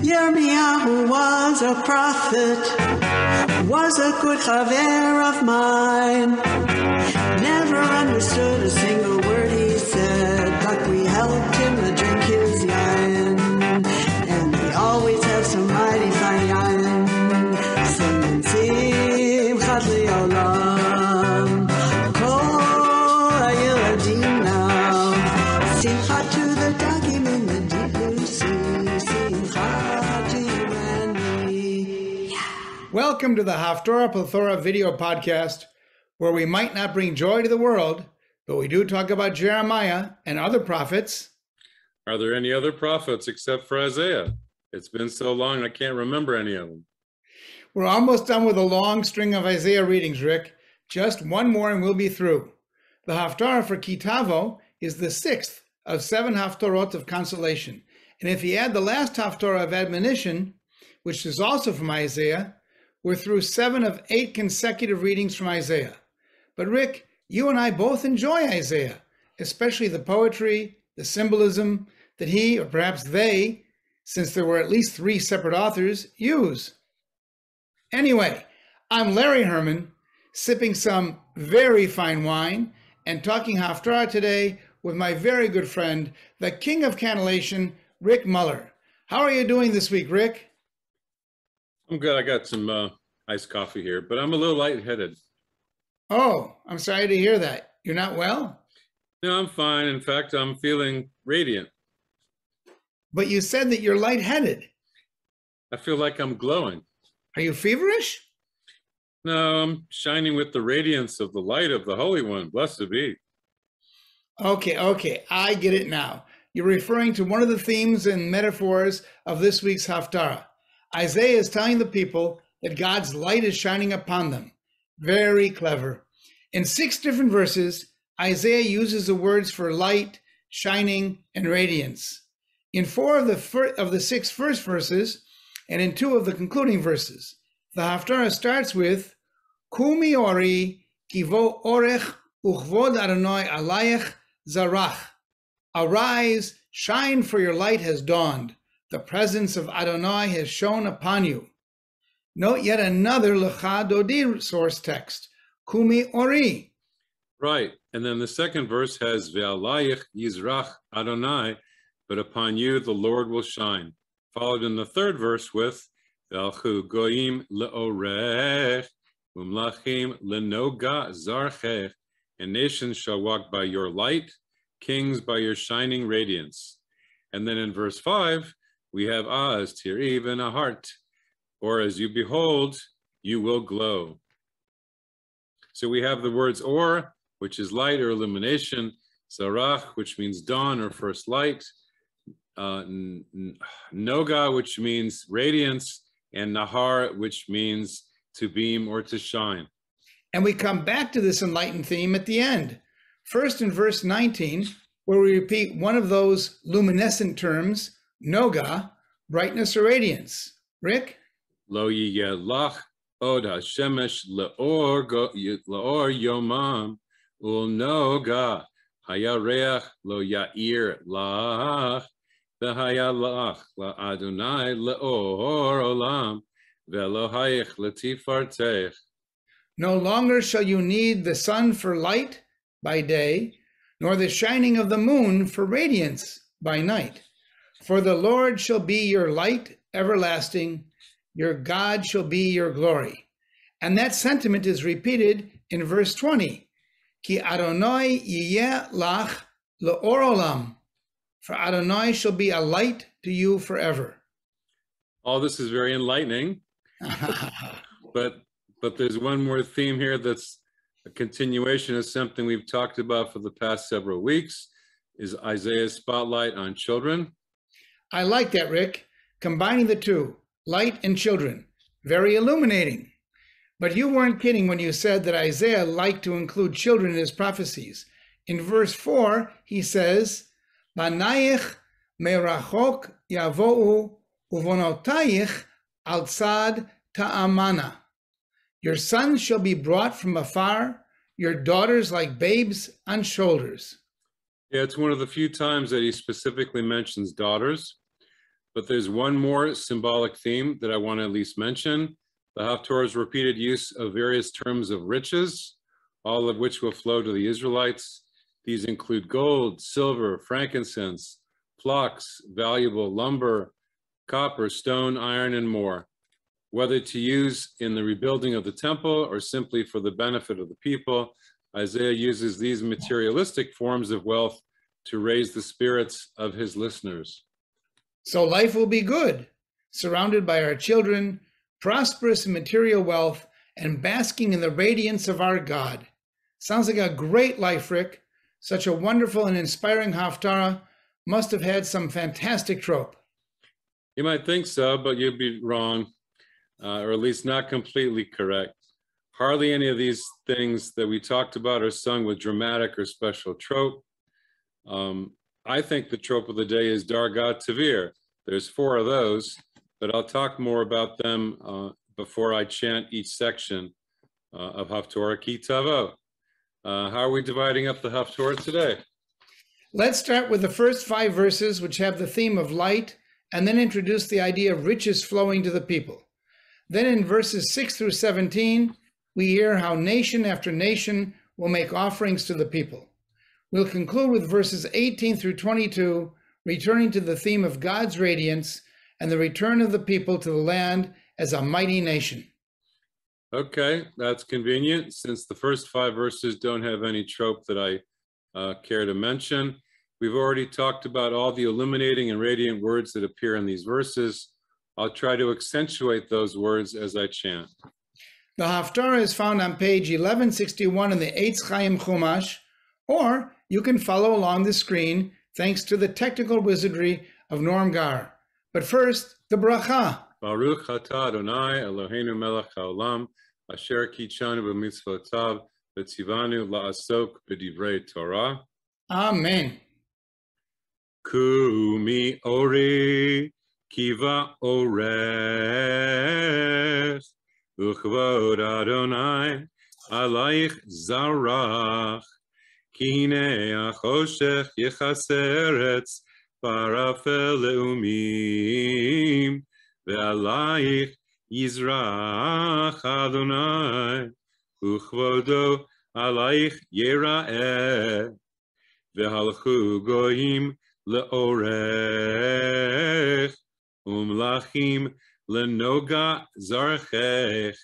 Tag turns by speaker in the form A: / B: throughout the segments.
A: Yirmiyahu was a prophet, was a good chaver of mine. Never understood a single word he said, but we helped him to drink his yain. And we always have some mighty fine yain. Singing Simchat Le'olam, Kol HaYeladim now. Simchat to the dagim in the deep blue sea. Simchat to you and me.
B: Welcome to the Haftarah Plethora video podcast, where we might not bring joy to the world, but we do talk about Jeremiah and other prophets.
C: Are there any other prophets except for Isaiah? It's been so long, I can't remember any of them.
B: We're almost done with a long string of Isaiah readings, Rick. Just one more and we'll be through. The Haftarah for Ki Tavo is the sixth of 7 Haftarot of consolation. And if you add the last Haftarah of admonition, which is also from Isaiah, we're through 7 of 8 consecutive readings from Isaiah. But Rick, you and I both enjoy Isaiah, especially the poetry, the symbolism that he, or perhaps they, since there were at least 3 separate authors, use. Anyway, I'm Larry Herman, sipping some very fine wine and talking Haftarah today with my very good friend, the king of cannellation, Rick Muller. How are you doing this week, Rick?
C: I'm good. I got some iced coffee here, but I'm a little lightheaded.
B: Oh, I'm sorry to hear that. You're not well?
C: No, I'm fine. In fact, I'm feeling radiant.
B: But you said that you're lightheaded.
C: I feel like I'm glowing.
B: Are you feverish?
C: No, I'm shining with the radiance of the light of the Holy One. Blessed be.
B: Okay, I get it now. You're referring to one of the themes and metaphors of this week's Haftarah. Isaiah is telling the people that God's light is shining upon them. Very clever. In 6 different verses, Isaiah uses the words for light, shining, and radiance. In 4 of the 6 first verses, and in 2 of the concluding verses, the Haftarah starts with, Kumi ori, kivo orech, uchvod Adonai alayech zarach. Arise, shine, for your light has dawned. The presence of Adonai has shone upon you. Note yet another Lecha Dodi source text, Kumi Ori.
C: Right, and then the second verse has Ve'alayich Yizrach Adonai, but upon you the Lord will shine. Followed in the third verse with Ve'alchu Goyim Le'orech, Umlachim Lenoga Zarchech, and nations shall walk by your light, kings by your shining radiance. And then in verse 5, we have Az Tiri V'Nahart, or as you behold, you will glow. So we have the words or, which is light or illumination, Zarach, which means dawn or first light, Noga, which means radiance, and Nahar, which means to beam or to shine.
B: And we come back to this enlightened theme at the end. First in verse 19, where we repeat one of those luminescent terms, Noga, brightness or radiance. Rick?
C: Lo yiyelach od hashemesh leor yomam ul noga hayareach lo yair lach v'hayalach la Adonai leor olam velo hayich letifartech.
B: No longer shall you need the sun for light by day, nor the shining of the moon for radiance by night. For the Lord shall be your light everlasting, your God shall be your glory. And that sentiment is repeated in verse 20. Ki Adonai yiyeh lach leor olam. For Adonai shall be a light to you forever.
C: All this is very enlightening, but there's one more theme here that's a continuation of something we've talked about for the past several weeks, is Isaiah's spotlight on children.
B: I like that, Rick. Combining the two, light and children. Very illuminating. But you weren't kidding when you said that Isaiah liked to include children in his prophecies. In verse 4, he says, Banayich merachok yavo'u uvonotayich al tzad ta'amana. Your sons shall be brought from afar, your daughters like babes on shoulders.
C: Yeah, it's one of the few times that he specifically mentions daughters. But there's one more symbolic theme that I want to at least mention. The Haftarah's repeated use of various terms of riches, all of which will flow to the Israelites. These include gold, silver, frankincense, flocks, valuable lumber, copper, stone, iron, and more. Whether to use in the rebuilding of the temple or simply for the benefit of the people, Isaiah uses these materialistic forms of wealth to raise the spirits of his listeners.
B: So life will be good, surrounded by our children, prosperous in material wealth, and basking in the radiance of our God. Sounds like a great life, Rick. Such a wonderful and inspiring Haftarah must have had some fantastic trope.
C: You might think so, but you'd be wrong, or at least not completely correct. Hardly any of these things that we talked about are sung with dramatic or special trope. I think the trope of the day is Dargat Tavir. There's 4 of those, but I'll talk more about them before I chant each section of Haftarah Ki Tavo. How are we dividing up the Haftarah today?
B: Let's start with the first 5 verses, which have the theme of light, and then introduce the idea of riches flowing to the people. Then in verses 6 through 17, we hear how nation after nation will make offerings to the people. We'll conclude with verses 18 through 22, returning to the theme of God's radiance and the return of the people to the land as a mighty nation.
C: Okay, that's convenient, since the first 5 verses don't have any trope that I care to mention. We've already talked about all the illuminating and radiant words that appear in these verses. I'll try to accentuate those words as I chant.
B: The Haftarah is found on page 1161 in the Eitz Chaim Chumash, or you can follow along the screen thanks to the technical wizardry of Norm Gar. But first, the bracha.
C: Baruch atah Adonai Eloheinu melech haolam, asher kichanu b'mitzvotav v'tzivanu la'asok b'divrei Torah.
B: Amen.
C: Kumi ori kiva orech uchvod Adonai alayich zarach ki hinei achoshech yichaser etz barafel leumim ve'alayich yizrach Adonai uchvodo alayich yera'eh ve'halchu goyim le'orech umlachim lenoga zarchech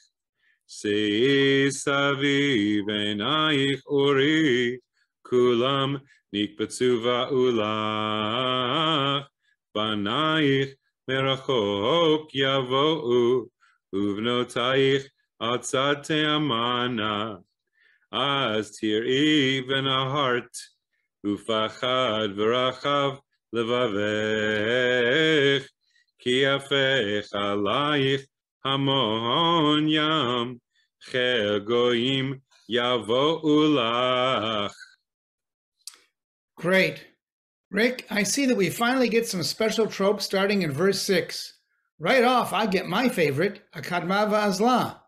C: sei saviv einayich ori kulam nikbetzu va'ulach banayich merachok yavo'u uvnotayich atzad te'amana az tir'i v'nahart ufachad v'rachav levavech ki yafech alayich hamon yam chel goyim yavo'u lach.
B: Great. Rick, I see that we finally get some special tropes starting in verse 6. Right off, I get my favorite, a kadma v'azla.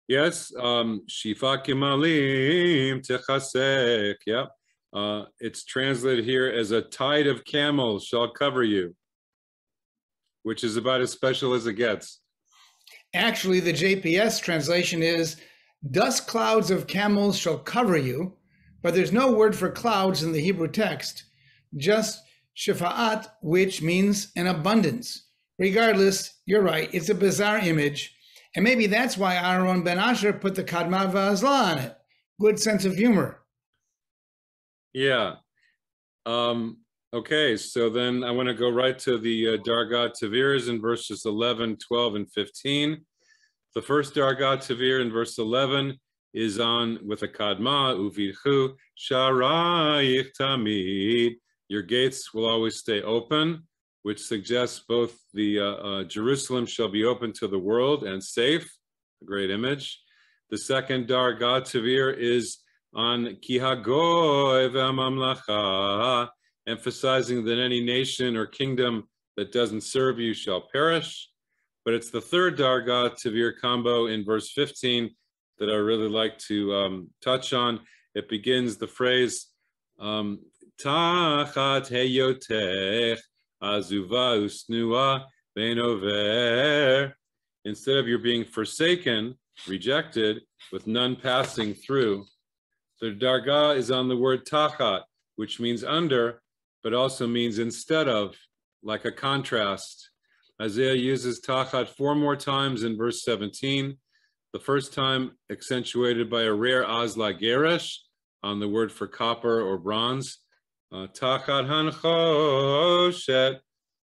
C: Yes, Shifa Kimalim Techasek. Yep. It's translated here as a tide of camels shall cover you, which is about as special as it gets.
B: Actually, the JPS translation is dust clouds of camels shall cover you, but there's no word for clouds in the Hebrew text, just shafa'at, which means an abundance. Regardless, you're right, it's a bizarre image. And maybe that's why Aaron ben Asher put the kadma v'azla on it. Good sense of humor.
C: Yeah. Okay, so then I want to go right to the Dargat Tavirs in verses 11, 12, and 15. The first Dargat Tavir in verse 11 is on with a kadma, uvichu, sharayich tamid. Your gates will always stay open, which suggests both the Jerusalem shall be open to the world and safe, a great image. The second Dargat Tavir is on Ki Hagoy ve'amamlacha, emphasizing that any nation or kingdom that doesn't serve you shall perish. But it's the third Dargat Tavir combo in verse 15 that I really like to touch on. It begins the phrase, Tachat heyotech azuva usnua ben over. Instead of your being forsaken, rejected, with none passing through. The dargah is on the word tachat, which means under, but also means instead of, like a contrast. Isaiah uses tachat 4 more times in verse 17. The first time accentuated by a rare azla geresh on the word for copper or bronze. Tachat hanchoshet.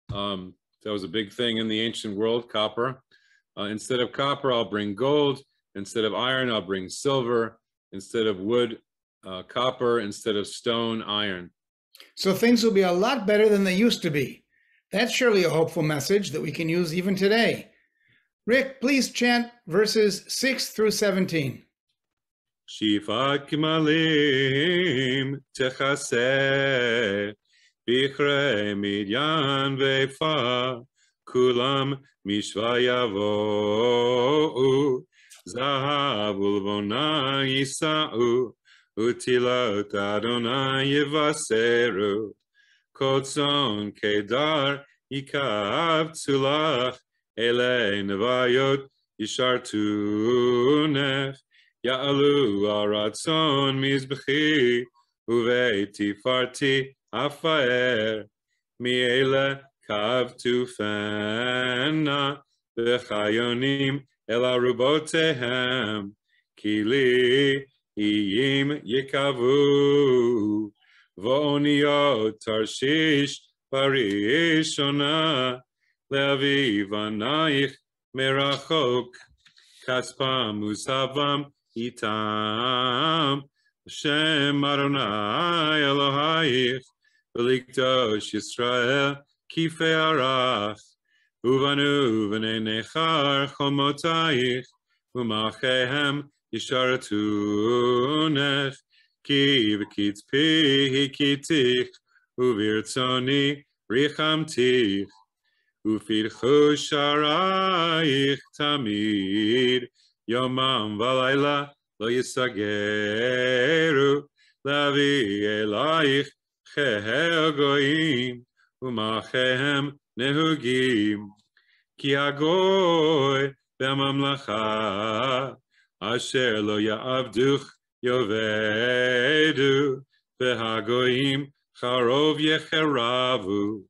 C: That was a big thing in the ancient world, copper. Instead of copper, I'll bring gold. Instead of iron, I'll bring silver. Instead of wood, copper. Instead of stone, iron.
B: So things will be a lot better than they used to be. That's surely a hopeful message that we can use even today. Rick, please chant verses 6 through 17.
C: Shifat kimalim techaseh bichrei midyan ve'fa kulam mishva yavo'u zahav ulvona yisa'u utilot Adonai yivaseru kotzon kedar yikav tzulach elei nevayot yishartunech Ya'alu Ratzon mizbechi uveiti farti afaer mi'ele kavtu fena v'chayonim el arubotehem kili iyim yikavu v'oniyot tarshish parishona le'aviv anayich merachok kaspam usavam Itam Hashem Adonai Elohayich V'likdosh Yisrael Kifei Arach Uvanu V'nei Nechar Chomotayich U'machehem Yishartunech Ki V'kitzpi Hikitich U'virtzoni Richamtich U'firchu Sharayich Tamid Yomam v'layla lo yisageru lavi elayich chehel goyim u'machehem nehugim ki hagoy b'mamlacha asher lo ya'avduch yovedu v'hagoyim charov yecheravu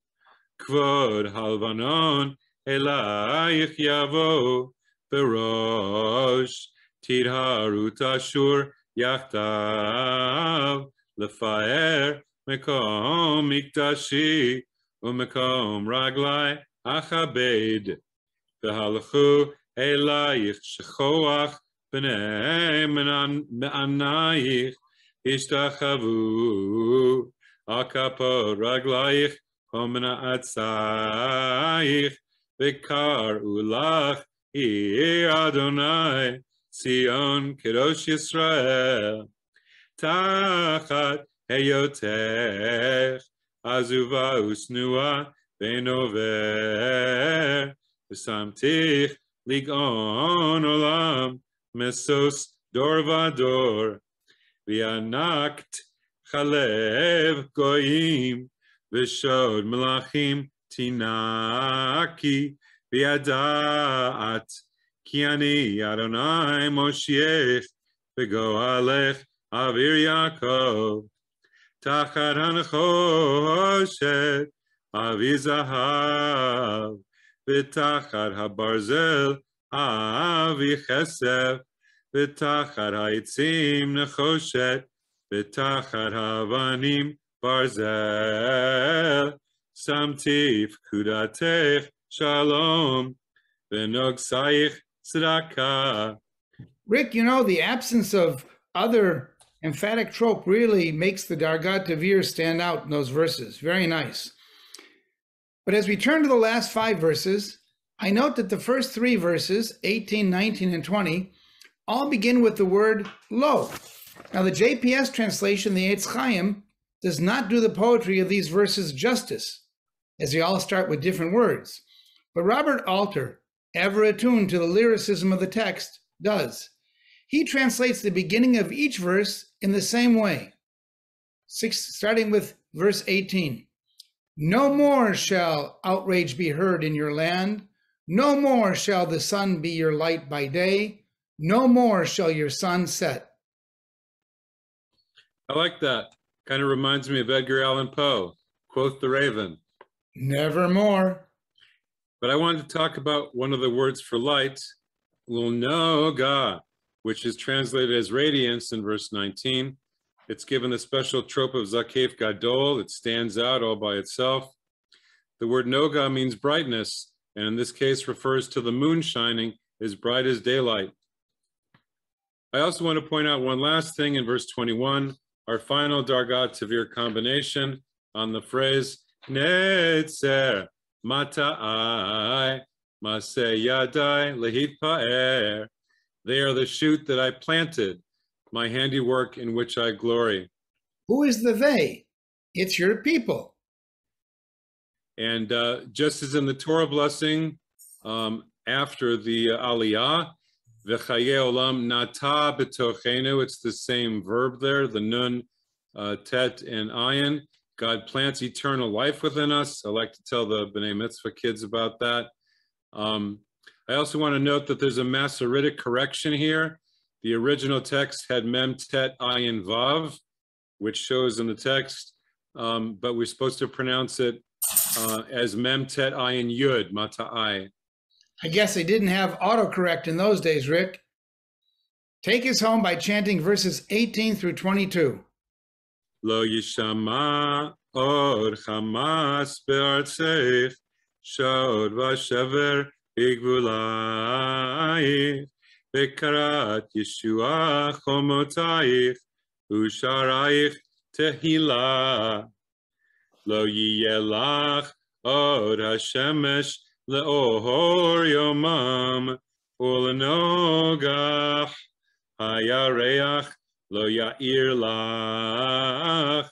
C: kvod halvanon elayich yavo Berosh Tidharut Ashur Yachtav Lefaer Mekom Mikdashi Umekom Raglai Achabed Vehalchu Elayich Shechoach B'nei Me'anayich Ishtachavu Akapot Raglayich Homena Atzayich Vikar Ulach Adonai Zion Kedosh Yisrael Tachat Heyotech Azuva Usnua Ben Over V'samtich Ligon Olam Mesos Dor Vador V'yanakt Chalev Goyim V'shod Melachim Tinaki V'yadat ki ani Adonai Moshiach v'goalech avir Yaakov tachat hanachoshet avi zahav v'tachat habarzel avi chesef v'tachat ha'itzim nechoshet v'tachat havanim barzel samtif kudatech Shalom, v'nog saich tzedakah.
B: Rick, you know, the absence of other emphatic trope really makes the Dargat Tavir stand out in those verses. Very nice. But as we turn to the last 5 verses, I note that the first 3 verses, 18, 19, and 20, all begin with the word lo. Now, the JPS translation, the Eitz Chaim, does not do the poetry of these verses justice, as they all start with different words. But Robert Alter, ever attuned to the lyricism of the text, does. He translates the beginning of each verse in the same way, starting with verse 18. No more shall outrage be heard in your land. No more shall the sun be your light by day. No more shall your sun set.
C: I like that. Kind of reminds me of Edgar Allan Poe, quoth the Raven.
B: Nevermore.
C: But I wanted to talk about one of the words for light, Lunoga, which is translated as radiance in verse 19. It's given the special trope of Zakef Gadol. It stands out all by itself. The word Noga means brightness, and in this case refers to the moon shining as bright as daylight. I also want to point out one last thing in verse 21, our final Dargat Tavir combination on the phrase Netzer Mata'ai Maseh Yadai Lehit Pa'er. They are the shoot that I planted, my handiwork in which I glory.
B: Who is the they? It's your people.
C: And just as in the Torah blessing, after the Aliyah, V'chaye olam nata b'tochenu, it's the same verb there, the nun, tet, and ayin. God plants eternal life within us. I like to tell the B'nai Mitzvah kids about that. I also want to note that there's a Masoretic correction here. The original text had mem tet ayin vav, which shows in the text, but we're supposed to pronounce it as mem tet ayin yud, mata'ai.
B: I guess they didn't have autocorrect in those days, Rick. Take us home by chanting verses 18 through 22.
C: Lo yishama od chamas be'artzeich, shod v'shever bigvulaich, be'karat Yeshua chomotaich, u'sharaich tehila. Lo yiyelach od hashemesh le'ohor yomam, u'lenogach hayareach lo ya'ir lach,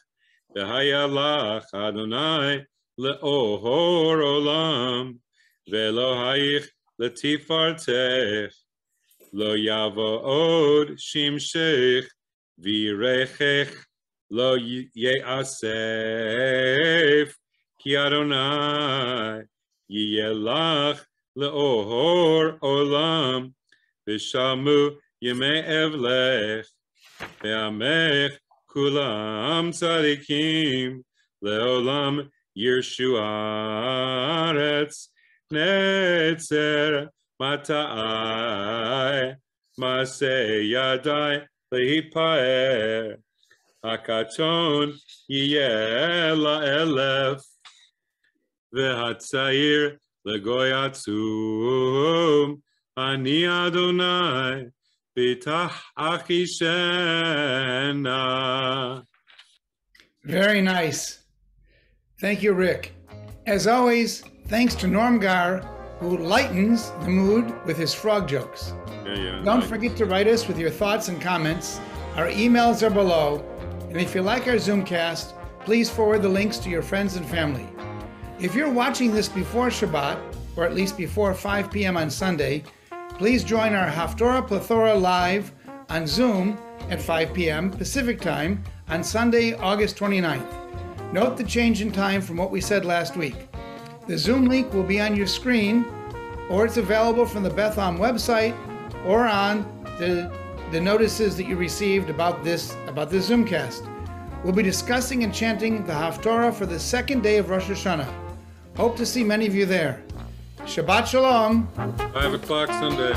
C: v'hayalach Adonai le'ohor olam, ve'elohayich letifartech, lo yavo od shimshech, v'irechech lo ye'asef, ki Adonai yiyelach le'ohor olam, v'shamu yemei evlech, ve'amech kulam tzadikim, le'olam yirshu aretz, netzer mata'ai, maseh yadai lehipaer, hakaton yiyeh la'elef, ve'hatzair legoyatzum, ani Adonai bitach achishena.
B: Very nice. Thank you, Rick. As always, thanks to Norm Gar, who lightens the mood with his frog jokes. Don't forget to write us with your thoughts and comments. Our emails are below. And if you like our Zoomcast, please forward the links to your friends and family. If you're watching this before Shabbat, or at least before 5 p.m. on Sunday, please join our Haftarah Plethora live on Zoom at 5 p.m. Pacific time on Sunday, August 29th. Note the change in time from what we said last week. The Zoom link will be on your screen, or it's available from the Beth Am website, or on the notices that you received about this Zoomcast. We'll be discussing and chanting the Haftarah for the second day of Rosh Hashanah. Hope to see many of you there. Shabbat Shalom.
C: 5 o'clock Sunday.